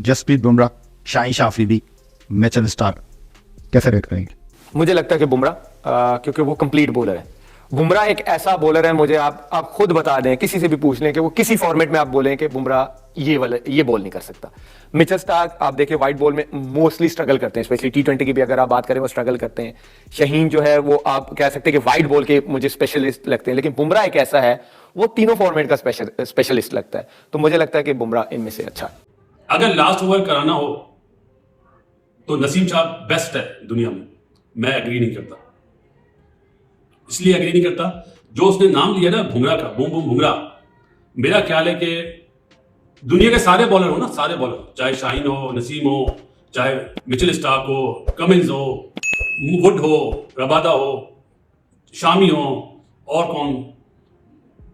Jasprit Bumrah, Shaheen Afridi, Mitchell Starc, कैसे rate करेंगे? मुझे लगता है कि बुमराह, क्योंकि वो कंप्लीट बॉलर है। बुमराह एक ऐसा बॉलर है, मुझे आप खुद बता दें, किसी से भी पूछ लें कि वो किसी फॉर्मेट में आप बोलें कि बुमराह ये बॉल नहीं कर सकता। मिचेल स्टार्क आप देखें वाइट बॉल में मोस्टली स्ट्रगल करते हैं, स्पेशली T20 की भी अगर आप बात करें वो स्ट्रगल करते हैं। शाहीन जो है वो आप कह सकते हैं कि वाइट बॉल के मुझे स्पेशलिस्ट लगते हैं, लेकिन बुमराह एक ऐसा है वो तीनों फॉर्मेट का स्पेशलिस्ट लगता है। तो मुझे लगता है कि बुमराह इनमें से अच्छा है। अगर लास्ट ओवर कराना हो तो नसीम शाह बेस्ट है दुनिया में, मैं एग्री नहीं करता। इसलिए एग्री नहीं करता, जो उसने नाम लिया ना बुमराह का, बूम बूम बुमराह, मेरा ख्याल है कि दुनिया के सारे बॉलर हो ना, सारे बॉलर, चाहे शाहीन हो, नसीम हो, चाहे मिचेल स्टार्क हो, कमिंस हो, वुड हो, रबादा हो, शामी हो, और कौन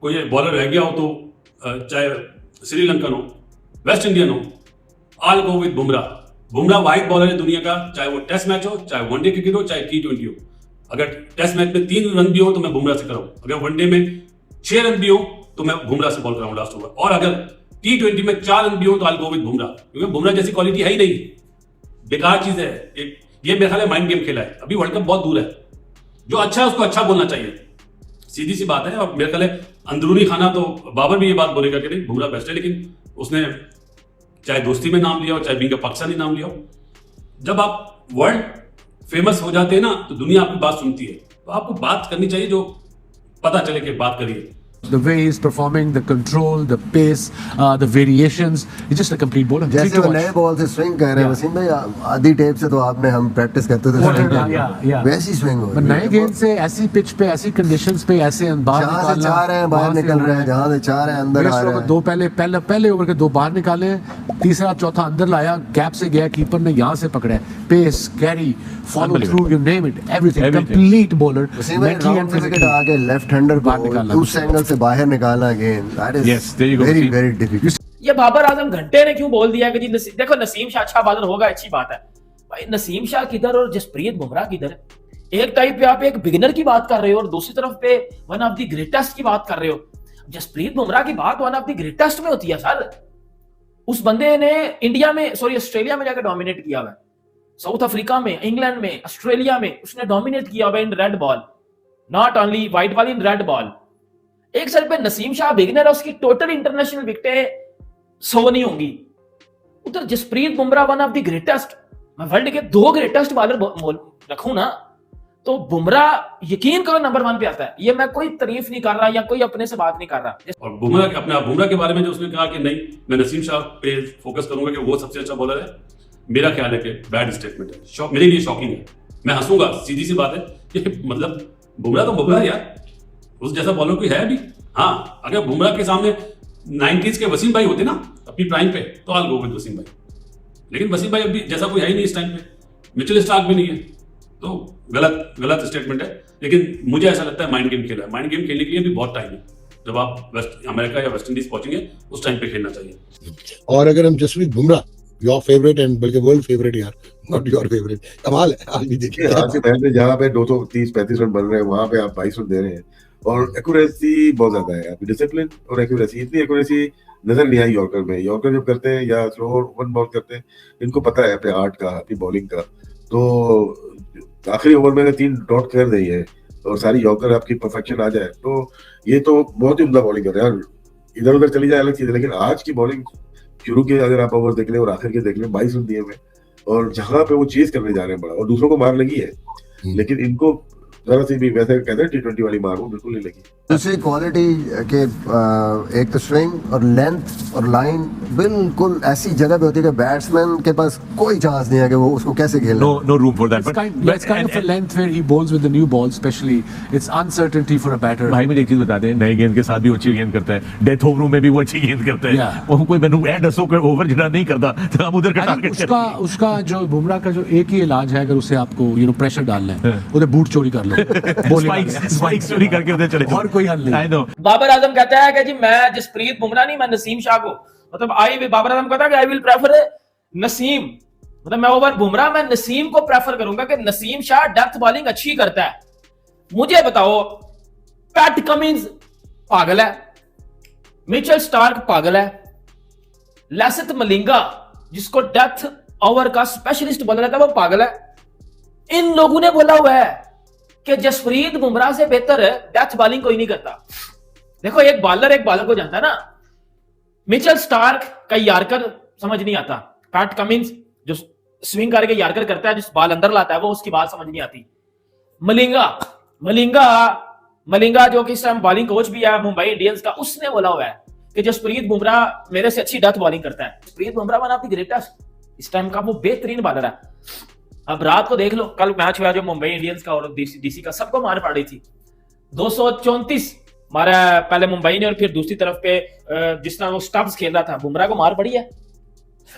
कोई बॉलर रह गया हो तो चाहे श्रीलंकन हो, वेस्ट इंडियन हो, all go with Bumrah. Bumrah white bowler है दुनिया का, चाहे वो टेस्ट मैच हो, चाहे वनडे क्रिकेट हो, चाहे T20 हो। अगर टेस्ट मैच में 3 रन भी हो तो मैं बुमराह से कराऊं, अगर वनडे में 6 रन भी हो तो मैं बुमराह से बॉल कराऊं लास्ट ओवर, और अगर T20 में 4 रन भी हो तो आई गो विद बुमराह, क्योंकि बुमराह जैसी क्वालिटी है ही नहीं, बेकार चीज है। ये मेरे ख्याल है माइंड गेम खेला है, अभी वर्ल्ड कप बहुत दूर है। जो अच्छा है उसको अच्छा बोलना चाहिए, सीधी सी बात है। और मेरे ख्याल है अंदरूनी खाना तो बाबर भी ये बात बोलेगा कि नहीं बुमराह बेस्ट है, लेकिन उसने चाहे दोस्ती में नाम लिया हो, चाहे बीइंग अ पाकिस्तानी नाम लिया हो, जब आप वर्ल्ड फेमस हो जाते हैं ना तो दुनिया आपकी बात सुनती है, तो आपको बात करनी चाहिए जो पता चले कि बात करिए। The way he's performing, the control, the pace, the variations, he's just a complete bowler. जैसे वो नए बॉल से स्विंग कर रहे हैं वसीम भाई, आधी टेप से तो आपने हम प्रैक्टिस करते थे स्विंग करने, वैसी स्विंग हो। नए गेंद से ऐसी पिच पे, ऐसी कंडीशंस पे, ऐसे अंदाज जहाँ से चाह रहे हैं बाहर निकल रहे हैं, जहाँ से चाह रहे हैं अंदर आ रहे हैं। दो पहले ओवर के 2 बाहर निकाले, तीसरा चौथा अंदर लाया, गैप से गया, कीपर ने यहाँ से पकड़ा है, pace, carry, follow through, you name it, everything, complete bowler. Mentally and physically आगे लेफ्ट हैंडर को उस एंगल से बाहर निकालना गेंद, that is very very difficult. ये बाबर आजम घंटे ने क्यों बोल दिया कि जी देखो नसीम शाह अच्छा बॉलर होगा, अच्छी बात है भाई। नसीम शाह किधर और जसप्रीत बुमराह किधर है? एक टाइप पे आप एक बिगिनर की बात कर रहे हो और दूसरी तरफ पे वन ऑफ द ग्रेटेस्ट की बात कर रहे हो। जसप्रीत बुमराह की बात वन ऑफ द ग्रेटेस्ट में होती है सर। उस बंदे ने ऑस्ट्रेलिया में जाकर डोमिनेट किया हुआ है, साउथ अफ्रीका में, इंग्लैंड में, ऑस्ट्रेलिया में उसने डोमिनेट किया हुआ in red ball, not only white ball, in red ball. एक साइड पे नसीम शाह बिगिनर है, उसकी टोटल इंटरनेशनल विकेटें 100 नहीं होंगी। उधर Jasprit Bumrah one of the greatest, मैं वर्ल्ड के 2 ग्रेटेस्ट बॉलर रखूं ना तो बुमराह यकीन करो नंबर 1 पे आता है। ये मैं कोई तारीफ नहीं कर रहा या कोई अपने से बात नहीं कर रहा। और बुमराह के बारे में जो उसने कहा कि नहीं मैं नसीम शाह पे फोकस करूंगा कि वो सबसे अच्छा बॉलर है, मेरा ख्याल है कि बैड स्टेटमेंट है, मेरे लिए शॉकिंग है। मैं हंसूंगा, सीधी सी बात है कि मतलब बुमराह तो बुमराह यार, उस जैसा बॉलर कोई है अभी? हाँ, अगर बुमराह के सामने 90s के वसीम भाई होते ना अपनी प्राइम पे तो ऑल गो विद वसीम भाई, लेकिन वसीम भाई अभी जैसा कोई है ही नहीं इस टाइम पे, मिचेल स्टार्क भी नहीं है, तो गलत स्टेटमेंट है। लेकिन मुझे ऐसा लगता है माइंड गेम खेला है, माइंड गेम खेलने के लिए भी बहुत टाइम है। जब आप अमेरिका या वेस्ट इंडीज पहुंचेंगे उस टाइम पे खेलना चाहिए। और अगर हम Jasprit Bumrah, your favourite and बल्कि वर्ल्ड फेवरेट यार, नॉट योर फेवरेट, कमाल है। आज भी देखिए, आज के मैच में जहाँ पे 230-35 रन बन रहे हैं वहां पे आप 22 रन दे रहे हैं, और एक्यूरेसी बहुत ज्यादा है। अभी डिसिप्लिन और एक्यूरेसी, इतनी एक्यूरेसी नजर नहीं आई यॉर्कर में। यॉर्कर जब करते हैं या स्लो वन बॉल करते हैं, इनको पता है अपने आर्ट का, अपनी बॉलिंग का। तो आखिरी ओवर में 3 डॉट कर दी है और सारी यॉर्कर आपकी परफेक्शन आ जाए तो ये तो बहुत ही उम्दा बॉलिंग कर रहे हैं। इधर उधर चली जाए अलग चीज है, लेकिन आज की बॉलिंग शुरू के अगर आप ओवर देख लें और आखिर के देख लें, 22 रन दिए हुए, और जहां पे वो चेज करने जा रहे हैं बड़ा, और दूसरों को मार लगी है, लेकिन इनको जरा सी भी वैसे कहते हैं T20 वाली मार वो बिल्कुल नहीं लगी। दूसरी क्वालिटी के एक तो स्विंग और लेंथ और लाइन बिल्कुल ऐसी जगह पे होती है कि बैट्समैन के पास कोई चांस नहीं है कि वो उसको कैसे खेलना। No room for that. It's kind of a length where he bowls with the new ball, especially it's uncertainty for a batter. भाई मुझे एक चीज बता दें, नए गेंद के साथ भी वो अच्छी गेंद करता है, डेथ ओवरों में भी वो अच्छी गेंद करता है। वो कोई मैंने ऐड असो कर ओवर जितना नहीं करता, तो हम उधर का टारगेट उसका जो बुमराह का जो एक ही इलाज है, अगर उसे आपको प्रेशर डालना है, उधर बूट चोरी कर लो, स्पाइक्स चोरी करके उधर चले, और कोई हल नहीं। बाबर आजम कहता है कि जी मैं जसप्रीत बुमराह नहीं, मैं नसीम शाह को, मतलब बाबर आजम कहता है कि आई विल प्रेफर नसीम, मतलब मैं ओवर बुमराह, मैं नसीम को प्रेफर करूंगा कि नसीम शाह डेप्थ बॉलिंग अच्छी करता है। मुझे बताओ, पैट कमिंस पागल है, मिचेल स्टार्क पागल है, लसिथ मलिंगा जिसको डेथ ओवर का स्पेशलिस्ट बोला जाता है, वो पागल है। इन लोगों ने बोला हुआ है कि जसप्रीत बुमराह से बेहतर डेथ बॉलिंग कोई नहीं करता। देखो एक बॉलर को जानता है ना। मिचेल स्टार्क का यार्कर समझ नहीं आता, पैट कमिंस जो स्विंग करके यार्कर करता है, जिस बॉल अंदर लाता है, वो उसकी बात समझ नहीं आती। मलिंगा जो कि इस टाइम बॉलिंग कोच भी है मुंबई इंडियंस का, उसने बोला हुआ है कि जसप्रीत बुमराह मेरे से अच्छी डेथ बॉलिंग करता है। Jasprit Bumrah one of the greatest इस टाइम का, वो बेहतरीन बॉलर है। अब रात को देख लो, कल मैच हुआ जो मुंबई इंडियंस का और डीसी का, सबको मार पड़ रही थी। 234 मारा पहले मुंबई ने, और फिर दूसरी तरफ पे जिस तरह वो स्टब्स खेल रहा था, बुमराह को मार पड़ी है।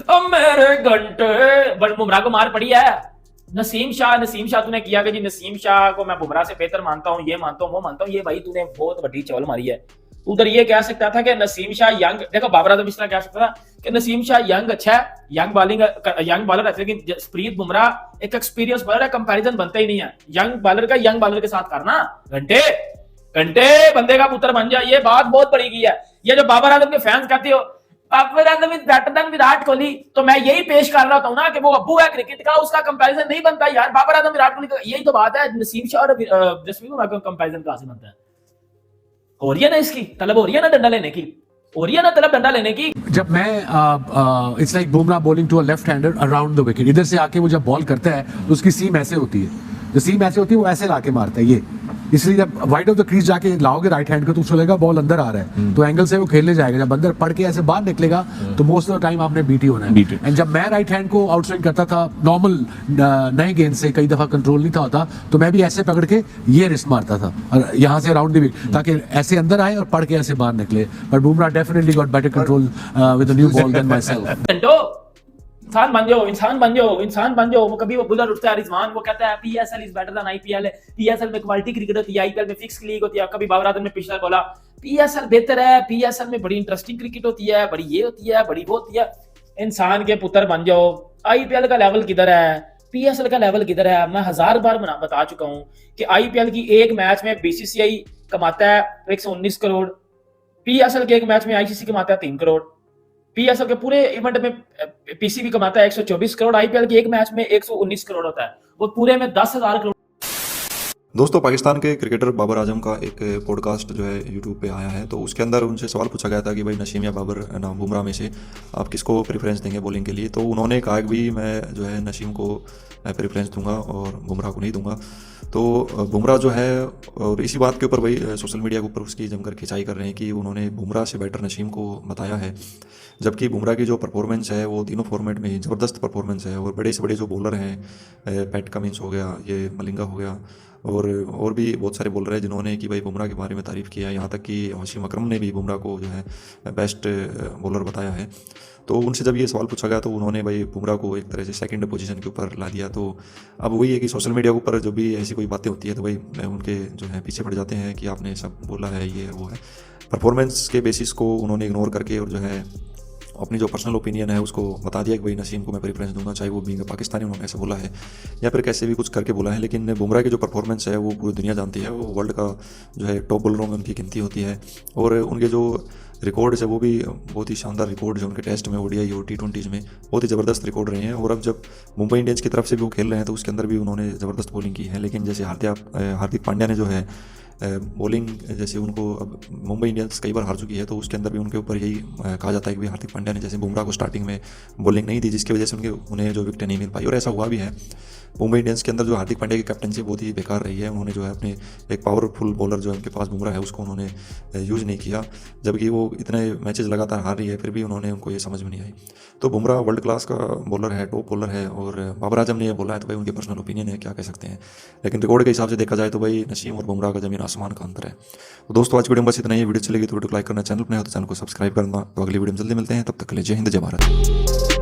अब मेरे घंटे बुमराह को मार पड़ी है। नसीम शाह तूने किया कि जी नसीम शाह को मैं बुमराह से बेहतर मानता हूं, ये मानता हूं, वो मानता हूं, ये भाई तूने बहुत बड़ी चवल मारी है। उधर ये कह सकता था कि नसीम शाह यंग, देखो बाबर आजम इस तरह कह सकता था कि नसीम शाह यंग अच्छा है, यंग बॉलर है, लेकिन जसप्रीत बुमराह एक एक्सपीरियंस बॉलर है, कंपैरिजन बनता ही नहीं है यंग बॉलर के साथ करना। घंटे बंदे का पुत्र बन जाए, ये बात बहुत बड़ी की है। ये जो बाबर आजम के फैंस कहते हो Babar Azam is better than Virat Kohli, तो मैं यही पेश कर रहा हूं ना कि वो अब्बू है क्रिकेट का, उसका कंपैरिजन नहीं बनता यार। बाबर आजम विराट कोहली का यही तो बात है। नसीम शाह और जसप्रीत बुमराह का कंपैरिजन कहां से बनता है? हो रही है ना, इसकी तलब हो रही है ना, डंडा लेने की हो रही है ना, तलब डंडा लेने की। जब मैं it's like Bumrah bowling to a left hander around the wicket, इधर से आके वो जब बॉल करता है तो उसकी सीम ऐसे होती है, जो सीम ऐसे होती है वो ऐसे लाके मारता है ये। इसलिए जब वाइड ऑफ द क्रीज जाके लाओगे राइट हैंड को तो उसको लगेगा बॉल अंदर आ रहा है, तो एंगल से वो खेलने जाएगा। जब अंदर पड़ के ऐसे बाहर निकलेगा तो मोस्ट ऑफ द टाइम आपने बीटी होना है। एंड जब मैं राइट हैंड को आउटस्विंग करता था नॉर्मल नए गेंद से, कई दफा कंट्रोल नहीं था होता, तो मैं भी ऐसे पकड़ के ये रिस्ट मारता था और यहाँ से अराउंड द विकेट, ताकि ऐसे अंदर आए और पड़ के ऐसे बाहर निकले। But Bumrah definitely got better control with the new ball than myself. इंसान बन जाओ। वो कभी वो बुलर उठता है रिजवान, वो कहता है PSL is better then IPL. PSL में क्वालिटी क्रिकेट होती है, आईपीएल में फिक्स लीग होती है। कभी बाबर आजम ने पिछला बोला पीएसएल बेहतर है, पीएसएल में बड़ी इंटरेस्टिंग क्रिकेट होती है, बड़ी ये होती है, बड़ी वो होती है। इंसान के पुत्र बन जाओ। आईपीएल का लेवल किधर है, पीएसएल का लेवल किधर है? मैं 1000 बार बता चुका हूं कि आईपीएल की एक मैच में बीसीसीआई कमाता है 119 करोड़, पीएसएल के एक मैच में आईसीसी कमाता है 3 करोड़, पीएसएल के पूरे इवेंट में पीसीबी कमाता है 124 करोड़, आईपीएल के एक मैच में 119 करोड़ होता है, वो पूरे में 10,000 करोड़। दोस्तों, पाकिस्तान के क्रिकेटर बाबर आजम का एक पॉडकास्ट जो है यूट्यूब पे आया है, तो उसके अंदर उनसे सवाल पूछा गया था कि भाई नसीम या बाबर ना बुमराह में से आप किसको प्रेफरेंस देंगे बॉलिंग के लिए। तो उन्होंने कहा कि भाई मैं जो है नसीम को प्रेफरेंस दूंगा और बुमराह को नहीं दूंगा। तो बुमराह जो है, और इसी बात के ऊपर भाई सोशल मीडिया के ऊपर उसकी जमकर खिंचाई कर रहे हैं कि उन्होंने बुमराह से बेटर नसीम को बताया है, जबकि बुमराह की जो परफॉर्मेंस है वो तीनों फॉर्मेट में ज़बरदस्त परफॉर्मेंस है। और बड़े से बड़े जो बॉलर हैं, पैट कमिंस हो गया, ये मलिंगा हो गया, और भी बहुत सारे बॉलर हैं जिन्होंने कि भाई बुमराह के बारे में तारीफ़ किया है। यहाँ तक कि वसीम अकरम ने भी बुमराह को जो है बेस्ट बॉलर बताया है। तो उनसे जब ये सवाल पूछा गया तो उन्होंने भाई बुमराह को एक तरह से सेकंड पोजीशन के ऊपर ला दिया। तो अब वही है कि सोशल मीडिया के ऊपर जो भी ऐसी कोई बातें होती है तो भाई उनके जो है पीछे पड़ जाते हैं कि आपने सब बोला है, ये वो है। परफॉर्मेंस के बेसिस को उन्होंने इग्नोर करके और जो है अपनी जो पर्सनल ओपिनियन है उसको बता दिया कि भाई नसीम को मैं प्रेफरेंस दूंगा, चाहे वो बीइंग पाकिस्तानी उन्होंने ऐसे बोला है या फिर कैसे भी कुछ करके बोला है। लेकिन बुमराह की जो परफॉर्मेंस है वो पूरी दुनिया जानती है, वो वर्ल्ड का जो है टॉप बॉलरों में उनकी गिनती होती है। और उनके जो रिकॉर्ड्स है वो भी बहुत ही शानदार रिकॉर्ड है उनके टेस्ट में, ओडीआई और टी20 में बहुत ही ज़बरदस्त रिकॉर्ड रहे हैं। और अब जब मुंबई इंडियंस की तरफ से भी वो खेल रहे हैं तो उसके अंदर भी उन्होंने ज़बरदस्त बॉलिंग की है। लेकिन जैसे हार्दिक पांड्या ने जो है बॉलिंग, जैसे उनको अब मुंबई इंडियंस कई बार हार चुकी है तो उसके अंदर भी उनके ऊपर यही कहा जाता है कि हार्दिक पांड्या ने जैसे बुमराह को स्टार्टिंग में बॉलिंग नहीं दी, जिसकी वजह से उन्हें जो विकेट नहीं मिल पाई। और ऐसा हुआ भी है। मुंबई इंडियंस के अंदर जो हार्दिक पांड्या की कैप्टनसी बहुत ही बेकार रही है। उन्होंने जो है अपने एक पावरफुल बॉलर जो उनके पास बुमराह है उसको उन्होंने यूज़ नहीं किया, जबकि वो इतने मैचेस लगातार हार रही है फिर भी उन्होंने उनको ये समझ में नहीं आई। तो बुमराह वर्ल्ड क्लास का बॉलर है, टॉप बॉलर है, और बाबर आजम ने ये बोला है तो भाई उनकी पर्सनल ओपिनियन है, क्या कह सकते हैं। लेकिन रिकॉर्ड के हिसाब से देखा जाए तो भाई नसीम और बुमराह का ज़मीन आसमान का अंतर है। तो दोस्तों, आज वीडियो में बस इतना ही। वीडियो चलेगी तो वीडियो को लाइक करना, चैनल पर नया हो तो चैनल को सब्सक्राइब करना। तो अगली वीडियो में जल्दी मिलते हैं, तब तक के लिए जय हिंद, जय भारत।